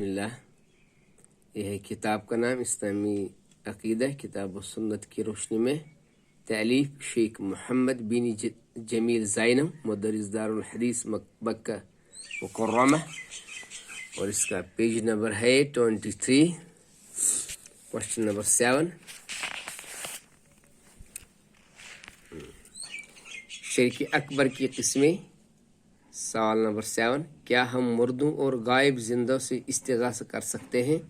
बिस्मिल्लाह। यह है किताब का नाम इस्लामी अकीदा किताब व सुन्नत की रोशनी में, तालीफ शेख मोहम्मद बिन जमील ज़ैनम मुदर्रिस दारुल हदीस मक्का मुकर्रमा, और इसका पेज नंबर है 23, क्वेश्चन नंबर 7। शिर्क अकबर की किस्में। सवाल नंबर 7, क्या हम मुर्दों और गायब जिंदों से इस्तिगासा कर सकते हैं?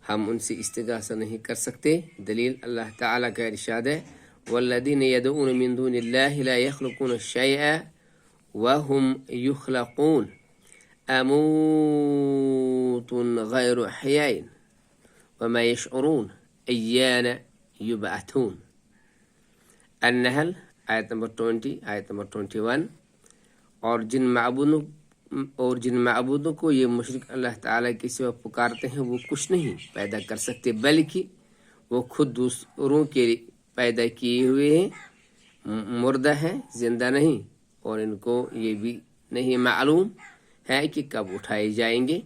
हम उनसे इस्तिगासा नहीं कर सकते। दलील अल्लाह ताला का इरशाद है, वल्लज़ीना यदऊन मिन दूनिल्लाहि ला यख्लुकून शैअन व हुम युख्लकून अमूतुन गैरु हयैन वमा यशऊरून अय्याना युबअथून। अन्नहल आयत नंबर 20, आयत नंबर 21। और जिन माबूदों को ये मुशरिक अल्लाह ताला के सिवा पुकारते हैं वो कुछ नहीं पैदा कर सकते, बल्कि वो खुद दूसरों के पैदा किए हुए हैं, मुर्दा है, जिंदा नहीं, और इनको ये भी नहीं मालूम है कि कब उठाए जाएंगे।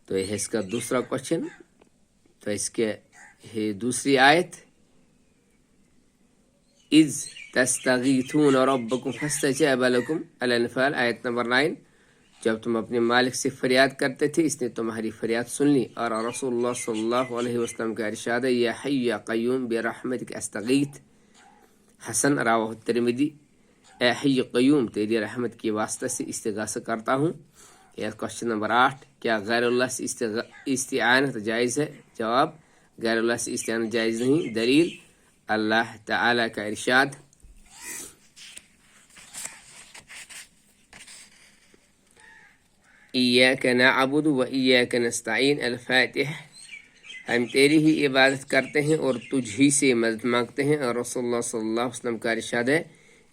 तो यह इसका दूसरा क्वेश्चन। तो इसके दूसरी आयत, इज़ तस्तगीथून रब्बकुम फस्तजाब लकुम, अल-अनफाल आयत नंबर 9। जब तुम अपने मालिक से फरियाद करते थे, इसने तुम्हारी फरियाद सुन ली। और रसूलुल्लाह सल्लल्लाहु अलैहि वसल्लम का इरशाद है, या हय्यु या क़य्यूम बिरहमतिक अस्तगीथ। हसन रवाहु तिरमिज़ी, ए हय्यु क़य्यूम तेरी रहमत की वास्ते से इस्तिगासा करता हूँ। यह क्वेश्चन नंबर 8, क्या गैरुल्लाह से इस्तिआनत जायज़ है? जवाब, गैरुल्लाह से इस्तिआनत जायज़ नहीं। दलील अल्लाह ताला का इरशाद, इय्याका नअबुदु व इय्याका नस्तईन, अल-फातिह। हम तेरी ही इबादत करते हैं और तुझ ही से मदद मांगते हैं। और रसूलुल्लाह सल्लल्लाहु अलैहि वसल्लम का इरशाद है,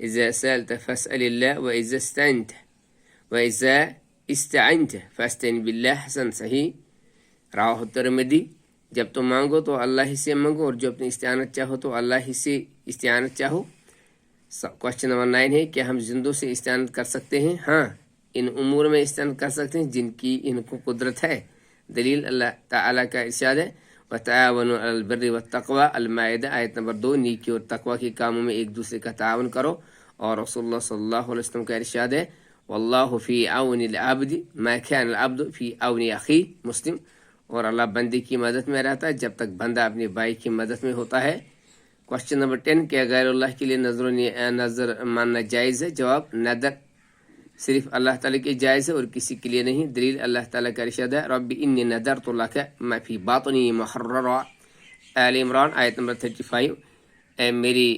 इज़ा सअलत फस्अलिल्लाह व इज़ा इस्तअनत फस्तईन बिल्लाह। हसन सही रवाहु तिरमिज़ी। जब तुम मांगो तो अल्लाह ही से मांगो, और जब तुम इस्तिआनत चाहो तो अल्लाह ही से इस्तिआनत चाहो। क्वेश्चन नंबर 9 है, क्या हम जिंदों से इस्तिआनत कर सकते हैं? हाँ, इन उमूर में इस्तिआनत कर सकते हैं जिनकी इनको कुदरत है। दलील अल्लाह ताला का इरशाद है, वतआवनु अलल बिर्रि वत्तक़वा, अल-माइदा आयत नंबर 2। नीकी और तकवा के कामों में एक दूसरे का तावन करो। और रसूलुल्लाह सल्लल्लाहु अलैहि वसल्लम का इरशाद है, वल्लाहु फी औनिल अब्द मा कान अल अब्दु फी औनि अखी, मुस्लिम। और अल्लाह बंदे की मदद में रहता है जब तक बंदा अपने भाई की मदद में होता है। क्वेश्चन नंबर 10, क्या गैरुल्लाह के लिए नजर मानना जायज़ है? जवाब, नदर सिर्फ अल्लाह ताला के जायज़ है और किसी के लिए नहीं। दलील अल्लाह ताला का इरशाद है, रब्बी इन्नी नदरतु लका मा फी बातनी मुहर्ररा, आल इमरान आयत नंबर 35। ए मेरी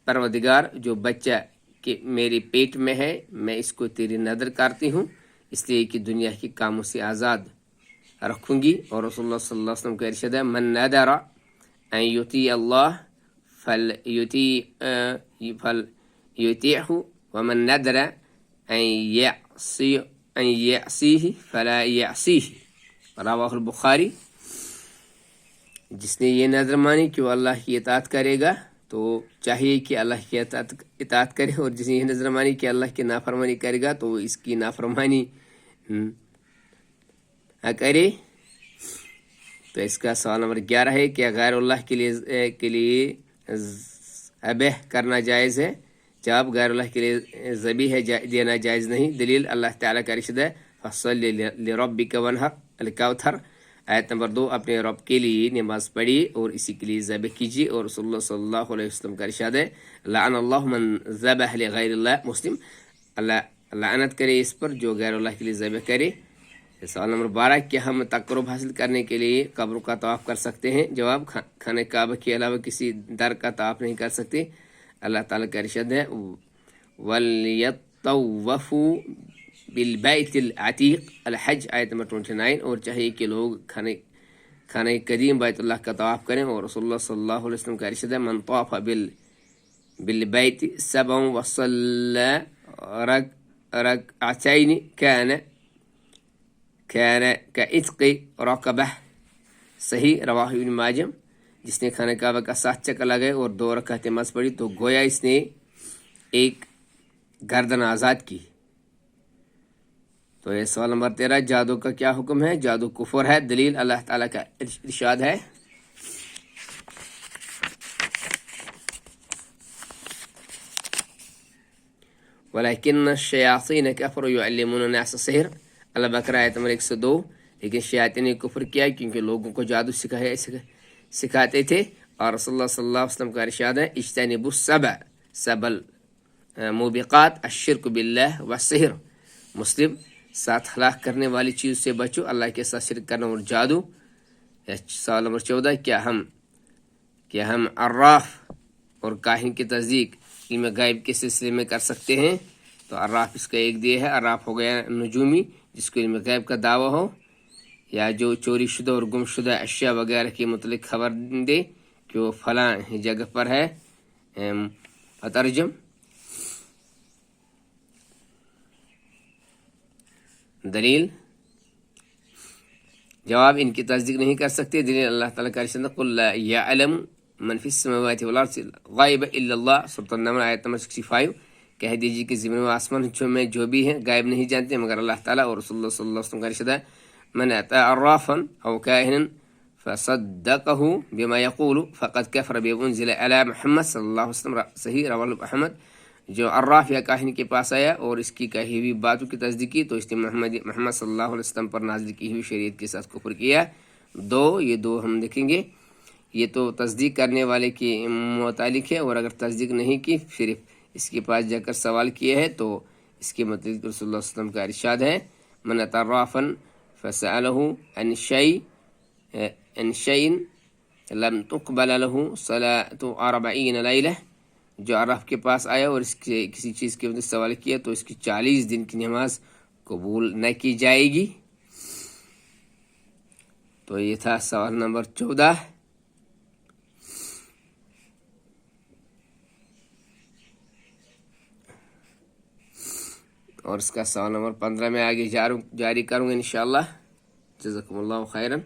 परवदिगार, जो बच्चा कि मेरे पेट में है, मैं इसको तेरी नदर करती हूँ, इसलिए कि दुनिया के कामों से आज़ाद रखूँगी। और रसूलुल्लाह सल्लल्लाहु अलैहि वसल्लम का इरशाद है, मन नदरा अन युती अल्लाह फल युतीहु व मन नदरा अन यअसीहि फला यअसीहि, रवाहुल बुखारी। जिसने ये नज़र मानी कि वो अल्लाह की इताअत करेगा तो चाहिए कि अल्लाह की इताअत करे, और जिसने ये नज़र मानी कि अल्लाह की नाफरमानी करेगा तो इसकी नाफरमानी करे। तो इसका सवाल नंबर 11 है, क्या गैरुल्लाह के लिए ज़बह करना जायज़ है? जवाब, गैरुल्लाह के लिए ज़बीह देना जायज़ नहीं। दलील अल्लाह ताला का इरशाद है, फस्सल्लि लिरब्बिका वन्हर, अल-कौथर आयत नंबर 2। अपने रब के लिए नमाज पढ़िए और इसी के लिए ज़बह कीजिए। और रसूलुल्लाह सल्लल्लाहु अलैहि वसल्लम का इरशाद है, लअनल्लाहु मन ज़बह लिगैरिल्लाह, मुस्लिम। अल्लाह लानत करे इस पर जो गैरुल्लाह के लिए ज़बह करे। सवाल नंबर 12, क्या हम तक़र्रुब हासिल करने के लिए कब्र का तवाफ़ कर सकते हैं? जवाब, खाने काबा के अलावा किसी दर का तवाफ़ नहीं कर सकते। अल्लाह ताला का इरशाद है, वलयतव्वफू बिलबैतिल अतीक, अल-हज आयत नंबर 29। और चाहिए कि लोग खाने कदीम बैतुल्लाह का तवाफ़ करें। और रसूलुल्लाह सल्लल्लाहु अलैहि वसल्लम का इरशाद है, मन तवाफ़ बिलबैति सबअन व सल्ला रकअतैन कान का इत्क़ी रक़बह, सही रवाहु इब्न माजा। जिसने खाने काबा का 7 चक्कर लगाए और 2 रकात नमाज़ पढ़ी तो गोया इसने एक गर्दन आज़ाद की। تو یہ سوال نمبر 13، جادو کا کیا حکم ہے؟ جادو کفر ہے۔ دلیل اللہ تعالیٰ کا ارشاد ہے وَلَكِنَّ الشَّيَاطِينَ كَفَرُوا يُعَلِّمُونَ النَّاسَ السِّحْرَ، البقرہ آیت نمبر 102۔ لیکن شیاطین نے کفر کیا کیونکہ لوگوں کو جادو سکھاتے تھے، اور رسول اللہ صلی اللہ علیہ وسلم کا ارشاد ہے اجتنبوا سبع الموبقات الشرک باللہ والسحر، مسلم 7 ہلاک کرنے والی چیز سے بچو، اللہ کے ساتھ شرک کرنا اور جادو۔ سوال نمبر 14، کیا ہم عراف اور کاہن کی تصدیق علم غیب کے سلسلے میں کر سکتے ہیں؟ تو عراف اس کا ایک دیا ہے، عراف ہو گیا نجومی جس کو علم غیب کا دعویٰ ہو، یا جو چوری شدہ اور گم شدہ اشیاء وغیرہ کے متعلق خبر دے کہ وہ فلاں جگہ پر ہے، اترجم۔ دلیل، جواب ان کی تصدیق نہیں کر سکتے۔ دلیل اللہ تعالیٰ کا ارشاد قل لا یعلم من فی السماوات والارض غائب الا اللہ، سورۃ النمل آیت نمبر 65۔ کہہ دیجیے کہ زمین و آسمان میں جو بھی ہیں غائب نہیں جانتے مگر اللہ تعالیٰ اور رسول اللہ صلی اللہ علیہ وسلم کا ارشاد ہے من اتى عرافا او کاہنا فصدقه بما يقول فقد كفر بما انزل على محمد صلی اللہ علیہ وسلم، صحیح رواه احمد۔ جو عراف یا کاہن کے پاس آیا اور اس کی کہی ہوئی باتوں کی تصدیق کی تو اس نے محمد صلی اللہ علیہ وسلم پر نازل کی ہوئی شریعت کے ساتھ کفر کیا۔ یہ دو ہم دیکھیں گے، یہ تو تصدیق کرنے والے کے متعلق ہے، اور اگر تصدیق نہیں کی صرف اس کے پاس جا کر سوال کیا ہے تو اس کے متعلق رسول اللہ صلی اللہ علیہ وسلم کا ارشاد ہے من اتى عرافا فسأله عن شيء لم تقبل له صلاة 40 ليلة، جو عراف کے پاس آیا اور اس کے کسی چیز کے متعلق سوال کیا تو اس کی 40 دن کی نماز قبول نہ کی جائے گی۔ تو یہ تھا سوال نمبر 14۔ اور اس کا سوال نمبر 15 میں آگے جاری کروں گا انشاءاللہ۔ جزاکم اللہ خیرا۔